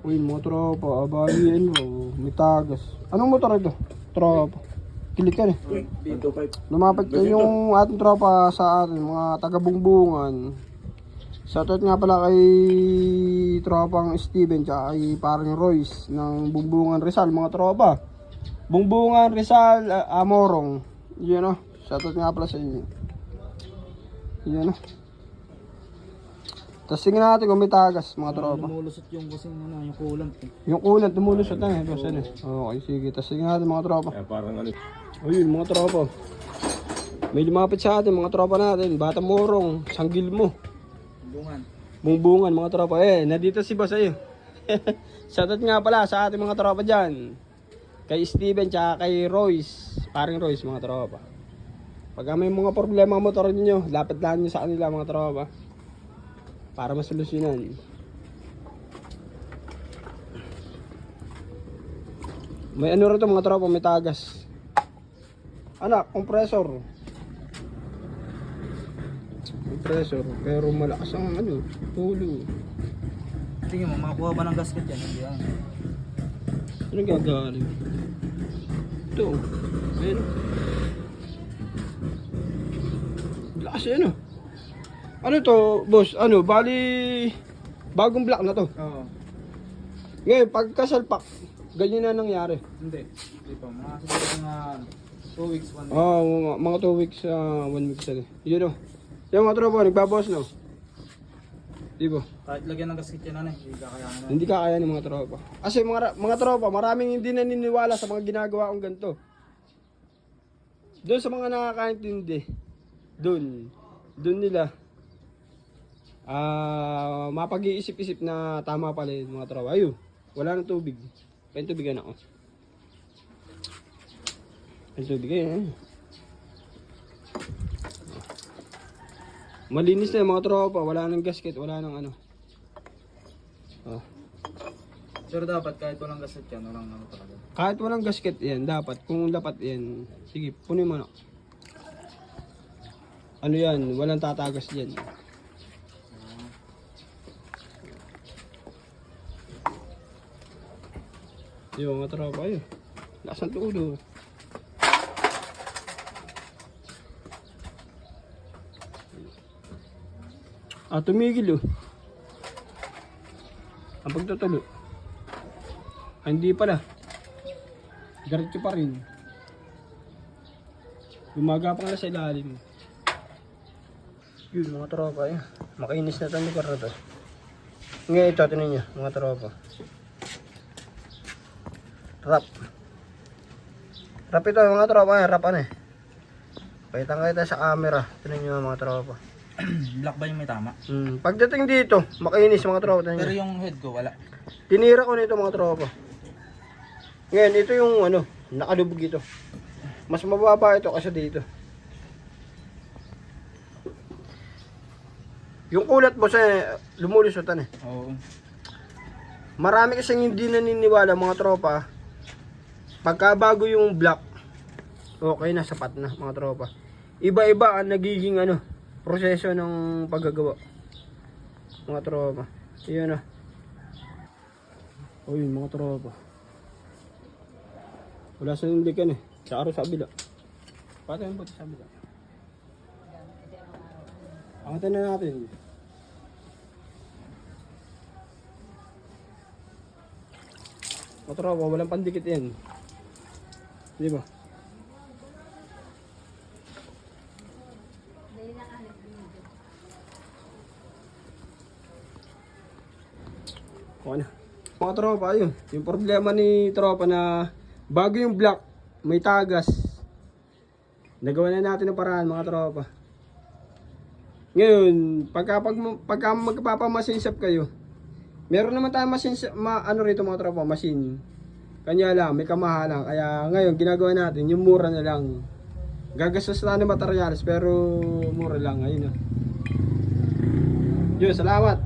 Uy, mga tropa, abayin mo, may tagas. Anong motor ito? Tropa. Kilit ka eh. Lumapit ka yung ating tropa sa atin, mga taga-bungbungan. Shoutout nga pala kay tropang Steven tsaka kay parang Royce ng Bungbungan Rizal, mga tropa. Bungbungan Rizal, Amorong. Yun o, shoutout nga pala sa inyo. Yun o. Tapos tingnan natin kung may tagas, mga tropa. Lumulusot yung kasing yung coolant eh. Yung coolant, lumulusot na eh. Okay, sige. Tapos tingnan natin mga tropa. Kaya parang ano. Ayun, mga tropa. May lumapit sa atin, mga tropa natin. Batang Morong, Sanggil mo. Bungan. Bungbungan, mga tropa. Nandito si boss ayun. Shoutout nga pala sa ating mga tropa dyan. Kay Steven, tsaka kay Royce. Paring Royce, mga tropa. Pag may mga problema motor niyo, lapit lang nyo sa kanila, mga tropa. Para masolusyonan. May ano rin to, mga tropa, may tagas. Anak, compressor. Compressor, pero malakas ang ano, tulo. Tingin mo, makakuha ba ng gasket yan? Hindi yan. Ano gagaling? Ito, ayun. Lakas yan, ano to, boss? Ano, bali bagong block na to. Oo. Ngayon, pagkasalpak, ganyan na nangyari. Hindi. Hindi pa. Mga siguro mga 2 weeks, 1 week. Mga 2 weeks, 1 week sana. Yun o. Yung mga tropa, nagbabawas na. Di ba? Kahit lagyan ng gasket yan, hindi kakayanan na. Hindi kaya ng mga tropa. Kasi mga tropa, maraming hindi naniniwala sa mga ginagawa kong ganito. Doon sa mga nakakaintindi, doon nila mapag-iisip-isip na tama pala yung mga tropa. Ayun, wala nang tubig. Kaya tubig na ako. Kaya tubig yan. Malinis na yung mga tropa. Wala nang gasket, wala nang ano. Pero dapat kahit walang gasket yan, walang ano talaga. Kahit walang gasket yan, dapat. Kung dapat yan, sige, punin mo na. Ano yan, walang tatagas yan. Yung mga tropa, ayun. Lakas ng tulo. Tumigil ang pagtutulo. Hindi pala. Diretso pa rin. Lumaga pa nga sa ilalim. Yun, mga tropa, makinis na itong lugar na to. Ngayon ito, tinan nyo, mga tropa. Rap ito, mga tropa, rap ano eh. Pakita sa camera. Tinan nyo, mga tropa. Black ba yung may tama? Pagdating dito, makinis, mga tropa. Pero yung head ko, wala. Tinira ko nito, mga tropa. Ngayon, ito yung ano, nakalubog ito. Mas mababa ito kasi dito. Yung kulat boss lumulusotan eh. Oo. Marami kasing hindi naniniwala, mga tropa. Pagka bago yung block, okay na, sapat na, mga tropa. Iba-iba ang nagiging ano, proseso ng paggagawa, mga tropa. Iyan na. O yun, mga tropa. Wala sa lindikan eh. Sa araw sa abila. Patay mo sa abila. Angatin na natin. Mga tropa, walang pandikit yan. Di ba? Okay na. Mga tropa, ayun. Yung problema ni tropa na bago yung block, may tagas. Nagawa na natin ng paraan, mga tropa. Ngayon, pagka magpapamasinshop kayo, meron naman tayong ano rito, mga tropa, machine. Kanya lang, may kamahalan. Kaya ngayon, ginagawa natin, yung mura na lang. Gagastos na ng materials, pero mura lang. Ayun na. Yun, salamat.